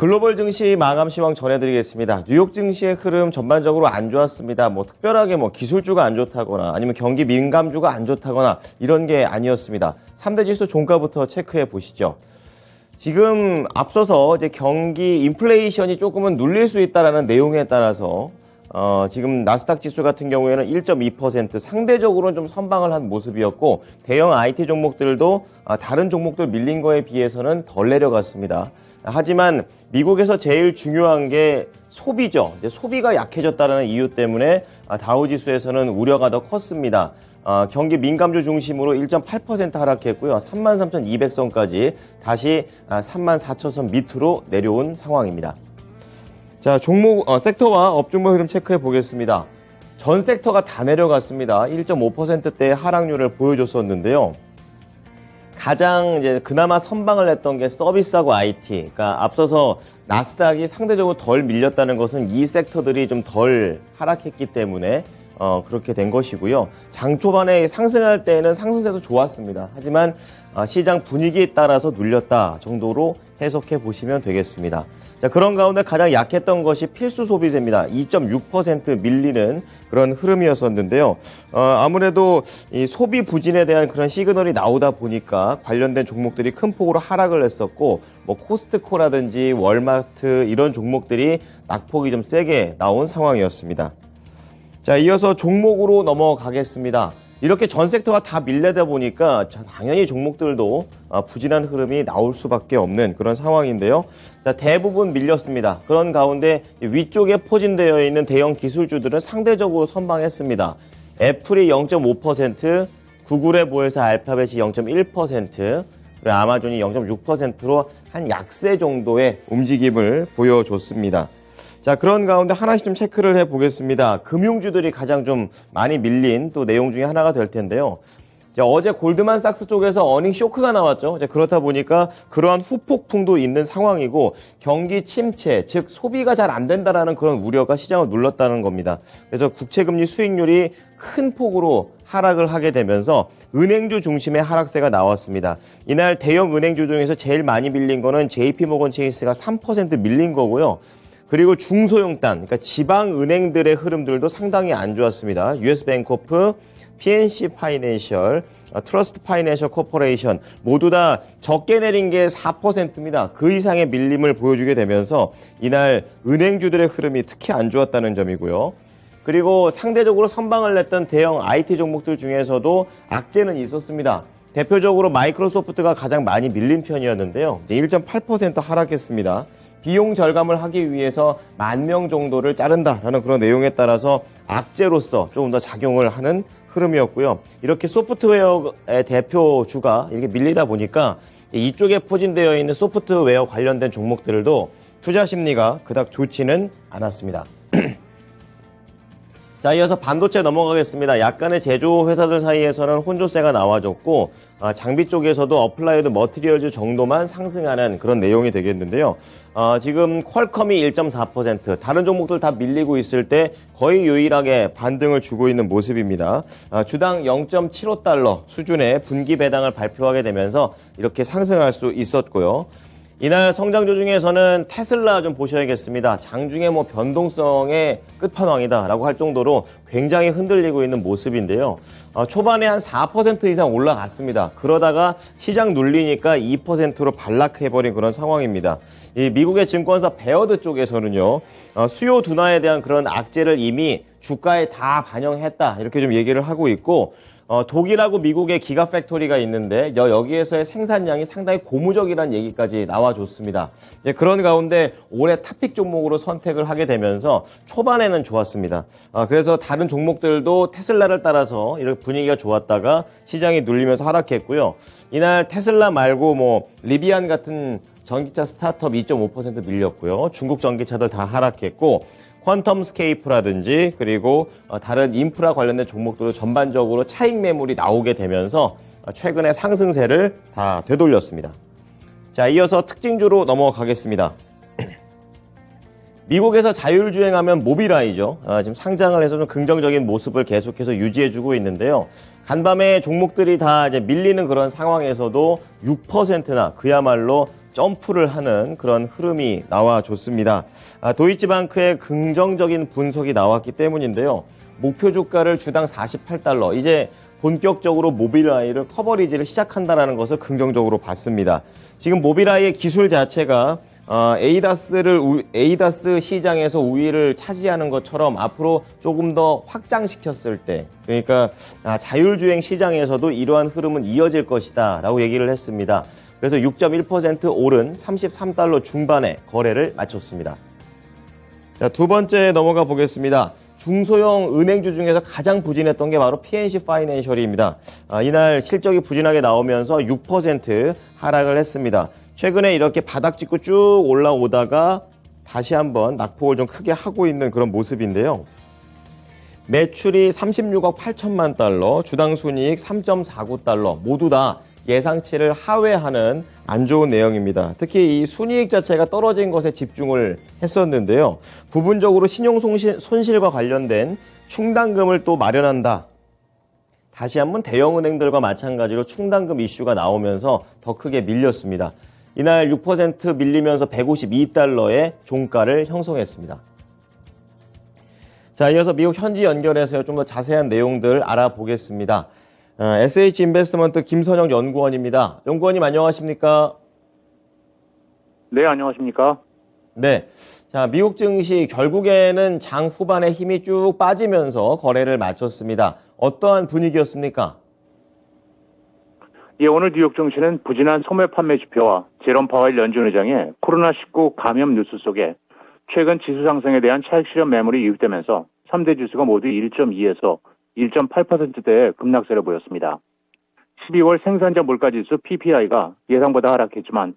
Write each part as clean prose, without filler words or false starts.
글로벌 증시 마감 시황 전해드리겠습니다. 뉴욕 증시의 흐름 전반적으로 안 좋았습니다. 특별하게 기술주가 안 좋다거나 아니면 경기 민감주가 안 좋다거나 이런 게 아니었습니다. 3대 지수 종가부터 체크해 보시죠. 지금 앞서서 이제 경기 인플레이션이 조금은 눌릴 수 있다라는 내용에 따라서 지금 나스닥 지수 같은 경우에는 1.2% 상대적으로는 좀 선방을 한 모습이었고 대형 IT 종목들도 다른 종목들 밀린 거에 비해서는 덜 내려갔습니다. 하지만 미국에서 제일 중요한 게 소비죠. 이제 소비가 약해졌다는 이유 때문에 다우지수에서는 우려가 더 컸습니다. 경기 민감주 중심으로 1.8% 하락했고요. 33,200선까지 다시 34,000선 밑으로 내려온 상황입니다. 자, 종목, 섹터와 업종별 흐름 체크해 보겠습니다. 전 섹터가 다 내려갔습니다. 1.5%대의 하락률을 보여줬었는데요. 가장 이제 그나마 선방을 했던 게 서비스하고 IT. 그러니까 앞서서 나스닥이 상대적으로 덜 밀렸다는 것은 이 섹터들이 좀 덜 하락했기 때문에 그렇게 된 것이고요. 장 초반에 상승할 때는 상승세도 좋았습니다. 하지만 시장 분위기에 따라서 눌렸다 정도로 해석해 보시면 되겠습니다. 자, 그런 가운데 가장 약했던 것이 필수 소비재입니다. 2.6% 밀리는 그런 흐름이었었는데요. 아무래도 이 소비 부진에 대한 그런 시그널이 나오다 보니까 관련된 종목들이 큰 폭으로 하락을 했었고, 코스트코라든지 월마트 이런 종목들이 낙폭이 좀 세게 나온 상황이었습니다. 자, 이어서 종목으로 넘어가겠습니다. 이렇게 전 섹터가 다 밀려다 보니까 당연히 종목들도 부진한 흐름이 나올 수밖에 없는 그런 상황인데요. 자, 대부분 밀렸습니다. 그런 가운데 위쪽에 포진되어 있는 대형 기술주들은 상대적으로 선방했습니다. 애플이 0.5%, 구글의 모회사 알파벳이 0.1%, 그리고 아마존이 0.6%로 한 약세 정도의 움직임을 보여줬습니다. 자, 그런 가운데 하나씩 좀 체크를 해보겠습니다. 금융주들이 가장 좀 많이 밀린 또 내용 중에 하나가 될 텐데요. 자, 어제 골드만삭스 쪽에서 어닝 쇼크가 나왔죠. 자, 그렇다 보니까 그러한 후폭풍도 있는 상황이고 경기 침체, 즉 소비가 잘 안 된다라는 그런 우려가 시장을 눌렀다는 겁니다. 그래서 국채금리 수익률이 큰 폭으로 하락을 하게 되면서 은행주 중심의 하락세가 나왔습니다. 이날 대형 은행주 중에서 제일 많이 밀린 거는 JP모건 체이스가 3% 밀린 거고요. 그리고 중소형단, 그러니까 지방은행들의 흐름들도 상당히 안 좋았습니다. US뱅코프, PNC 파이낸셜, 트러스트 파이낸셜 코퍼레이션 모두 다 적게 내린 게 4%입니다. 그 이상의 밀림을 보여주게 되면서 이날 은행주들의 흐름이 특히 안 좋았다는 점이고요. 그리고 상대적으로 선방을 냈던 대형 IT 종목들 중에서도 악재는 있었습니다. 대표적으로 마이크로소프트가 가장 많이 밀린 편이었는데요. 1.8% 하락했습니다. 비용 절감을 하기 위해서 10,000명 정도를 자른다라는 그런 내용에 따라서 악재로서 조금 더 작용을 하는 흐름이었고요. 이렇게 소프트웨어의 대표주가 이렇게 밀리다 보니까 이쪽에 포진되어 있는 소프트웨어 관련된 종목들도 투자 심리가 그닥 좋지는 않았습니다. 자, 이어서 반도체 넘어가겠습니다. 약간의 제조 회사들 사이에서는 혼조세가 나와줬고 장비 쪽에서도 어플라이드 머티리얼즈 정도만 상승하는 그런 내용이 되겠는데요. 지금 퀄컴이 1.4%, 다른 종목들 다 밀리고 있을 때 거의 유일하게 반등을 주고 있는 모습입니다. 주당 0.75달러 수준의 분기 배당을 발표하게 되면서 이렇게 상승할 수 있었고요. 이날 성장주 중에서는 테슬라 좀 보셔야겠습니다. 장중에 변동성의 끝판왕이다라고 할 정도로 굉장히 흔들리고 있는 모습인데요. 초반에 한 4% 이상 올라갔습니다. 그러다가 시장 눌리니까 2%로 반락해버린 그런 상황입니다. 이 미국의 증권사 베어드 쪽에서는요, 수요 둔화에 대한 그런 악재를 이미 주가에 다 반영했다 이렇게 좀 얘기를 하고 있고, 독일하고 미국의 기가 팩토리가 있는데 여기에서의 생산량이 상당히 고무적이라는 얘기까지 나와줬습니다. 이제 그런 가운데 올해 탑픽 종목으로 선택을 하게 되면서 초반에는 좋았습니다. 그래서 다른 종목들도 테슬라를 따라서 이렇게 분위기가 좋았다가 시장이 눌리면서 하락했고요. 이날 테슬라 말고 리비안 같은 전기차 스타트업 2.5% 밀렸고요. 중국 전기차들 다 하락했고, 퀀텀스케이프라든지 그리고 다른 인프라 관련된 종목들도 전반적으로 차익 매물이 나오게 되면서 최근에 상승세를 다 되돌렸습니다. 자, 이어서 특징주로 넘어가겠습니다. 미국에서 자율주행하면 모빌아이죠. 지금 상장을 해서 좀 긍정적인 모습을 계속해서 유지해주고 있는데요. 간밤에 종목들이 다 이제 밀리는 그런 상황에서도 6%나 그야말로 점프를 하는 그런 흐름이 나와줬습니다. 도이치방크의 긍정적인 분석이 나왔기 때문인데요. 목표 주가를 주당 48달러, 이제 본격적으로 모빌아이를 커버리지를 시작한다는 것을 긍정적으로 봤습니다. 지금 모빌아이의 기술 자체가 에이다스 시장에서 우위를 차지하는 것처럼 앞으로 조금 더 확장시켰을 때, 그러니까 자율주행 시장에서도 이러한 흐름은 이어질 것이다 라고 얘기를 했습니다. 그래서 6.1% 오른 33달러 중반에 거래를 마쳤습니다. 자, 두 번째 넘어가 보겠습니다. 중소형 은행주 중에서 가장 부진했던 게 바로 PNC 파이낸셜입니다. 이날 실적이 부진하게 나오면서 6% 하락을 했습니다. 최근에 이렇게 바닥 찍고 쭉 올라오다가 다시 한번 낙폭을 좀 크게 하고 있는 그런 모습인데요. 매출이 36억 8천만 달러, 주당 순이익 3.49달러, 모두 다 예상치를 하회하는 안 좋은 내용입니다. 특히 이 순이익 자체가 떨어진 것에 집중을 했었는데요. 부분적으로 신용 손실과 관련된 충당금을 또 마련한다. 다시 한번 대형은행들과 마찬가지로 충당금 이슈가 나오면서 더 크게 밀렸습니다. 이날 6% 밀리면서 152달러의 종가를 형성했습니다. 자, 이어서 미국 현지 연결해서 좀 더 자세한 내용들 알아보겠습니다. SH인베스트먼트 김선영 연구원입니다. 연구원님 안녕하십니까? 네, 안녕하십니까? 네. 자, 미국 증시 결국에는 장 후반에 힘이 쭉 빠지면서 거래를 마쳤습니다. 어떠한 분위기였습니까? 예, 오늘 뉴욕 증시는 부진한 소매 판매 지표와 제롬 파웰 연준 의장의 코로나19 감염 뉴스 속에 최근 지수 상승에 대한 차익 실현 매물이 유입되면서 3대 지수가 모두 1.2에서 1.8%대의 급락세를 보였습니다. 12월 생산자 물가지수 PPI가 예상보다 하락했지만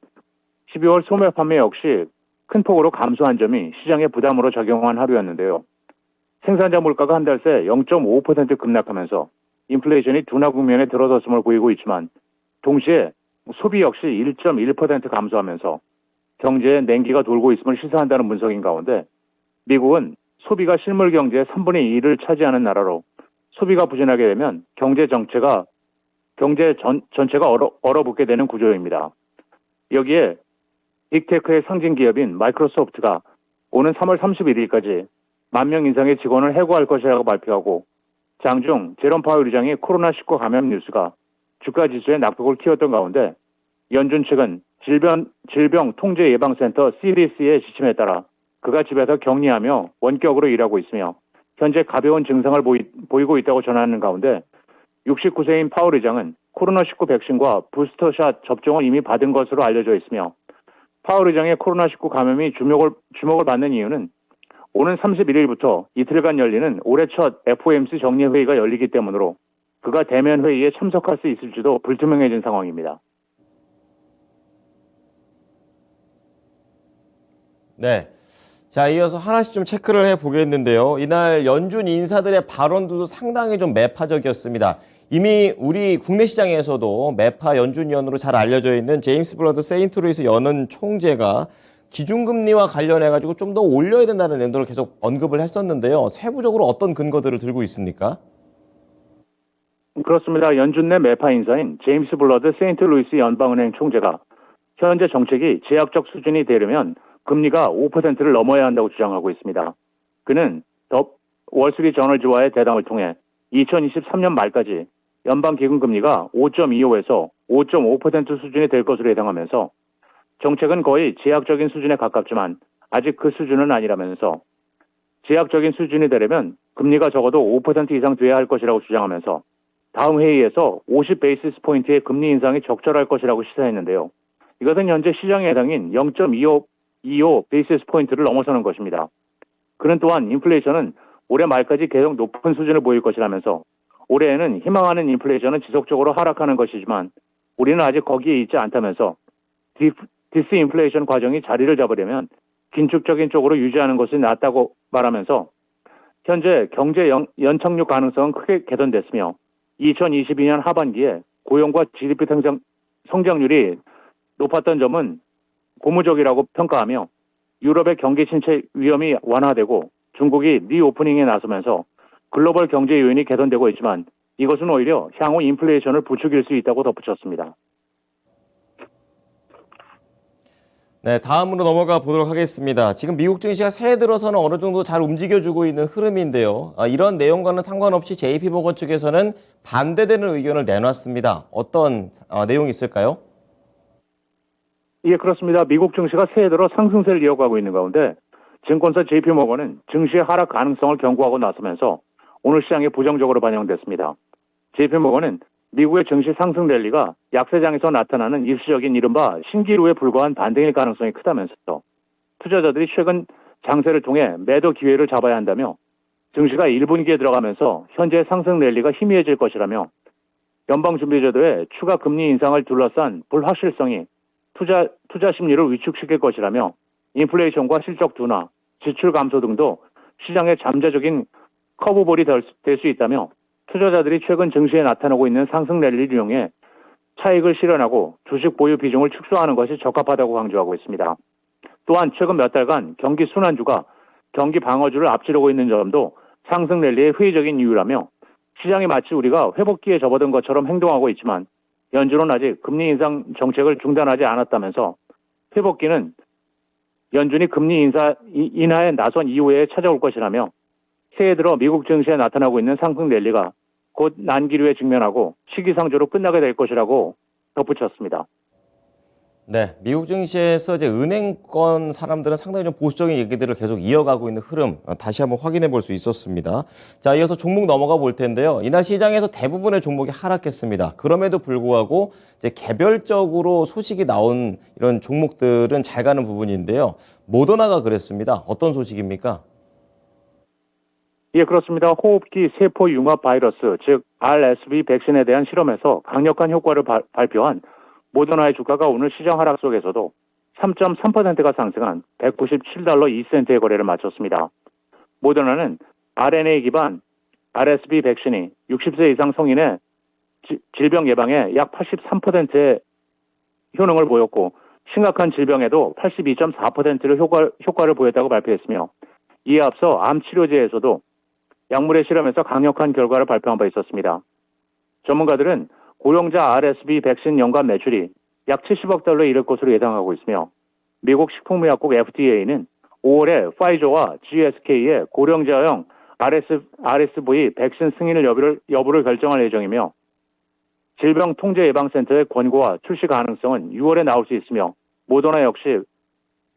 12월 소매 판매 역시 큰 폭으로 감소한 점이 시장의 부담으로 작용한 하루였는데요. 생산자 물가가 한 달 새 0.5% 급락하면서 인플레이션이 둔화 국면에 들어섰음을 보이고 있지만 동시에 소비 역시 1.1% 감소하면서 경제에 냉기가 돌고 있음을 시사한다는 분석인 가운데 미국은 소비가 실물 경제의 3분의 2를 차지하는 나라로 소비가 부진하게 되면 경제 전체가 얼어붙게 되는 구조입니다. 여기에 빅테크의 상징 기업인 마이크로소프트가 오는 3월 31일까지 10,000명 이상의 직원을 해고할 것이라고 발표하고 장중 제롬 파웰 의장의 코로나19 감염 뉴스가 주가 지수의 낙폭을 키웠던 가운데 연준 측은 질병통제예방센터 CDC의 지침에 따라 그가 집에서 격리하며 원격으로 일하고 있으며 현재 가벼운 증상을 보이고 있다고 전하는 가운데 69세인 파월 의장은 코로나19 백신과 부스터샷 접종을 이미 받은 것으로 알려져 있으며 파월 의장의 코로나19 감염이 주목을 받는 이유는 오는 31일부터 이틀간 열리는 올해 첫 FOMC 정례회의가 열리기 때문으로 그가 대면 회의에 참석할 수 있을지도 불투명해진 상황입니다. 네. 자, 이어서 하나씩 좀 체크를 해보겠는데요. 이날 연준 인사들의 발언들도 상당히 좀 매파적이었습니다. 이미 우리 국내 시장에서도 매파 연준위원으로 잘 알려져 있는 제임스 블러드 세인트루이스 연은 총재가 기준금리와 관련해가지고 좀 더 올려야 된다는 내용들을 계속 언급을 했었는데요. 세부적으로 어떤 근거들을 들고 있습니까? 그렇습니다. 연준 내 매파 인사인 제임스 블러드 세인트루이스 연방은행 총재가 현재 정책이 제약적 수준이 되려면 금리가 5%를 넘어야 한다고 주장하고 있습니다. 그는 더 월스트리트저널지와의 대담을 통해 2023년 말까지 연방기금금리가 5.25에서 5.5% 수준이 될 것으로 예상하면서 정책은 거의 제약적인 수준에 가깝지만 아직 그 수준은 아니라면서 제약적인 수준이 되려면 금리가 적어도 5% 이상 돼야 할 것이라고 주장하면서 다음 회의에서 50 베이시스 포인트의 금리 인상이 적절할 것이라고 시사했는데요. 이것은 현재 시장의 해당인 0.25 베이시스 포인트를 넘어서는 것입니다. 그는 또한 인플레이션은 올해 말까지 계속 높은 수준을 보일 것이라면서 올해에는 희망하는 인플레이션은 지속적으로 하락하는 것이지만 우리는 아직 거기에 있지 않다면서 디스인플레이션 과정이 자리를 잡으려면 긴축적인 쪽으로 유지하는 것이 낫다고 말하면서 현재 경제 연착륙 가능성은 크게 개선됐으며 2022년 하반기에 고용과 GDP 성장률이 높았던 점은 고무적이라고 평가하며 유럽의 경기 침체 위험이 완화되고 중국이 리오프닝에 나서면서 글로벌 경제 요인이 개선되고 있지만 이것은 오히려 향후 인플레이션을 부추길 수 있다고 덧붙였습니다. 네, 다음으로 넘어가 보도록 하겠습니다. 지금 미국 증시가 새해 들어서는 어느 정도 잘 움직여주고 있는 흐름인데요. 이런 내용과는 상관없이 JP모건 측에서는 반대되는 의견을 내놨습니다. 어떤 내용이 있을까요? 예, 그렇습니다. 미국 증시가 새해 들어 상승세를 이어가고 있는 가운데 증권사 JP모건은 증시의 하락 가능성을 경고하고 나서면서 오늘 시장에 부정적으로 반영됐습니다. JP모건은 미국의 증시 상승 랠리가 약세장에서 나타나는 일시적인 이른바 신기루에 불과한 반등일 가능성이 크다면서 투자자들이 최근 장세를 통해 매도 기회를 잡아야 한다며 증시가 1분기에 들어가면서 현재 상승 랠리가 희미해질 것이라며 연방준비제도의 추가 금리 인상을 둘러싼 불확실성이 투자 심리를 위축시킬 것이라며 인플레이션과 실적 둔화, 지출 감소 등도 시장의 잠재적인 커브볼이 될 수 있다며 투자자들이 최근 증시에 나타나고 있는 상승 랠리를 이용해 차익을 실현하고 주식 보유 비중을 축소하는 것이 적합하다고 강조하고 있습니다. 또한 최근 몇 달간 경기 순환주가 경기 방어주를 앞지르고 있는 점도 상승 랠리의 회의적인 이유라며 시장이 마치 우리가 회복기에 접어든 것처럼 행동하고 있지만 연준은 아직 금리 인상 정책을 중단하지 않았다면서 회복기는 연준이 금리 인하에 나선 이후에 찾아올 것이라며 새해 들어 미국 증시에 나타나고 있는 상승 랠리가 곧 난기류에 직면하고 시기상조로 끝나게 될 것이라고 덧붙였습니다. 네, 미국 증시에서 이제 은행권 사람들은 상당히 좀 보수적인 얘기들을 계속 이어가고 있는 흐름 다시 한번 확인해 볼 수 있었습니다. 자, 이어서 종목 넘어가 볼 텐데요. 이날 시장에서 대부분의 종목이 하락했습니다. 그럼에도 불구하고 이제 개별적으로 소식이 나온 이런 종목들은 잘 가는 부분인데요. 모더나가 그랬습니다. 어떤 소식입니까? 예, 그렇습니다. 호흡기 세포 융합 바이러스, 즉 RSV 백신에 대한 실험에서 강력한 효과를 발표한 모더나의 주가가 오늘 시장 하락 속에서도 3.3%가 상승한 197달러 2센트의 거래를 마쳤습니다. 모더나는 RNA 기반 RSV 백신이 60세 이상 성인의 질병 예방에 약 83%의 효능을 보였고 심각한 질병에도 82.4%를 효과를 보였다고 발표했으며 이에 앞서 암 치료제에서도 약물의 실험에서 강력한 결과를 발표한 바 있었습니다. 전문가들은 고령자 RSV 백신 연간 매출이 약 70억 달러에 이를 것으로 예상하고 있으며 미국 식품의약국 FDA는 5월에 파이저와 GSK의 고령자형 RSV 백신 승인 여부를 결정할 예정이며 질병통제예방센터의 권고와 출시 가능성은 6월에 나올 수 있으며 모더나 역시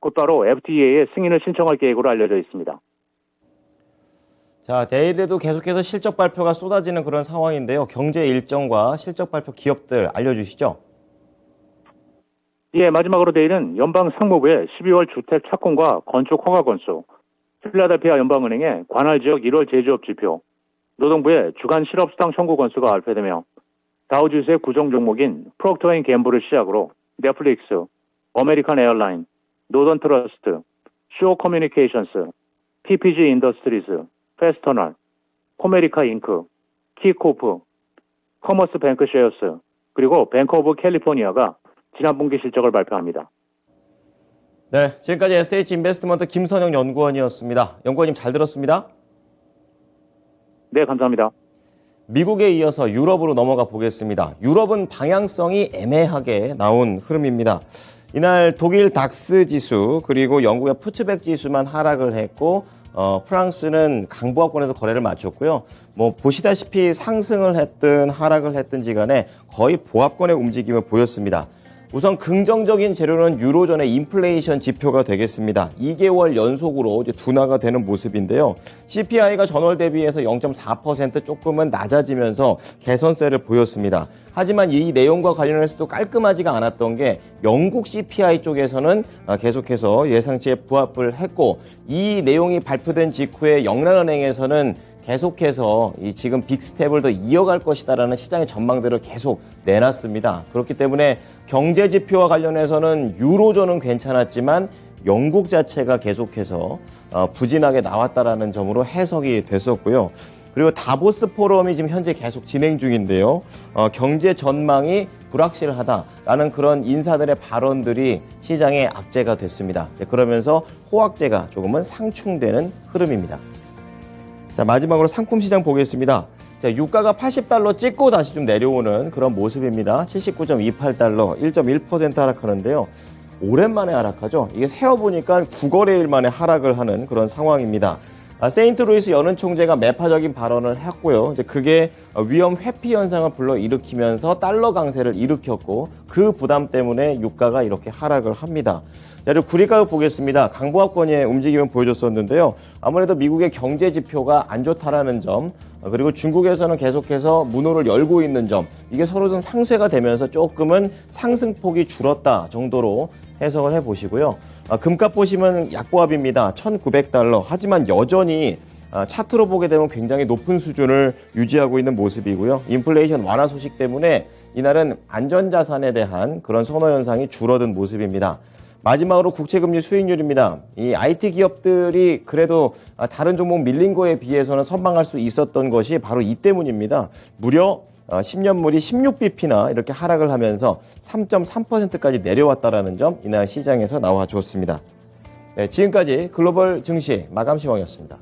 곧바로 FDA의 승인을 신청할 계획으로 알려져 있습니다. 자, 내일에도 계속해서 실적 발표가 쏟아지는 그런 상황인데요. 경제 일정과 실적 발표 기업들 알려주시죠. 예, 마지막으로 내일은 연방 상무부의 12월 주택 착공과 건축 허가 건수, 필라델피아 연방은행의 관할 지역 1월 제조업 지표, 노동부의 주간 실업수당 청구 건수가 발표되며 다우지수의 구성 종목인 프록터앤갬블을 시작으로 넷플릭스, 어메리칸 에어라인, 노던 트러스트, 쇼 커뮤니케이션스, PPG 인더스트리즈, 페스터널, 코메리카 잉크, 키코프, 커머스 뱅크 쉐어스, 그리고 뱅크 오브 캘리포니아가 지난 분기 실적을 발표합니다. 네, 지금까지 SH인베스트먼트 김선영 연구원이었습니다. 연구원님 잘 들었습니다. 네, 감사합니다. 미국에 이어서 유럽으로 넘어가 보겠습니다. 유럽은 방향성이 애매하게 나온 흐름입니다. 이날 독일 닥스 지수 그리고 영국의 푸츠백 지수만 하락을 했고 프랑스는 강보합권에서 거래를 마쳤고요. 뭐 보시다시피 상승을 했든 하락을 했든지 간에 거의 보합권의 움직임을 보였습니다. 우선 긍정적인 재료는 유로존의 인플레이션 지표가 되겠습니다. 2개월 연속으로 이제 둔화가 되는 모습인데요. CPI가 전월 대비해서 0.4% 조금은 낮아지면서 개선세를 보였습니다. 하지만 이 내용과 관련해서도 깔끔하지가 않았던 게 영국 CPI 쪽에서는 계속해서 예상치에 부합을 했고 이 내용이 발표된 직후에 영란은행에서는 계속해서 지금 빅스텝을 더 이어갈 것이다라는 시장의 전망들을 계속 내놨습니다. 그렇기 때문에 경제 지표와 관련해서는 유로존은 괜찮았지만 영국 자체가 계속해서 부진하게 나왔다라는 점으로 해석이 됐었고요. 그리고 다보스 포럼이 지금 현재 계속 진행 중인데요. 경제 전망이 불확실하다라는 그런 인사들의 발언들이 시장에 악재가 됐습니다. 그러면서 호황제가 조금은 상충되는 흐름입니다. 자, 마지막으로 상품 시장 보겠습니다. 자, 유가가 80달러 찍고 다시 좀 내려오는 그런 모습입니다. 79.28달러, 1.1% 하락하는데요. 오랜만에 하락하죠. 이게 세어보니까 9거래일 만에 하락을 하는 그런 상황입니다. 세인트루이스 연은 총재가 매파적인 발언을 했고요. 이제 그게 위험 회피 현상을 불러일으키면서 달러 강세를 일으켰고 그 부담 때문에 유가가 이렇게 하락을 합니다. 그리고 구리가격 보겠습니다. 강보합권의 움직임을 보여줬었는데요. 아무래도 미국의 경제 지표가 안 좋다라는 점, 그리고 중국에서는 계속해서 문호를 열고 있는 점, 이게 서로 좀 상쇄가 되면서 조금은 상승폭이 줄었다 정도로 해석을 해보시고요. 금값 보시면 약보합입니다. 1,900달러. 하지만 여전히 차트로 보게 되면 굉장히 높은 수준을 유지하고 있는 모습이고요. 인플레이션 완화 소식 때문에 이날은 안전자산에 대한 그런 선호 현상이 줄어든 모습입니다. 마지막으로 국채금리 수익률입니다. 이 IT 기업들이 그래도 다른 종목 밀린 거에 비해서는 선방할 수 있었던 것이 바로 이 때문입니다. 무려 10년물이 16bp나 이렇게 하락을 하면서 3.3%까지 내려왔다라는 점 이날 시장에서 나와 줬습니다. 네, 지금까지 글로벌 증시 마감 시황이었습니다.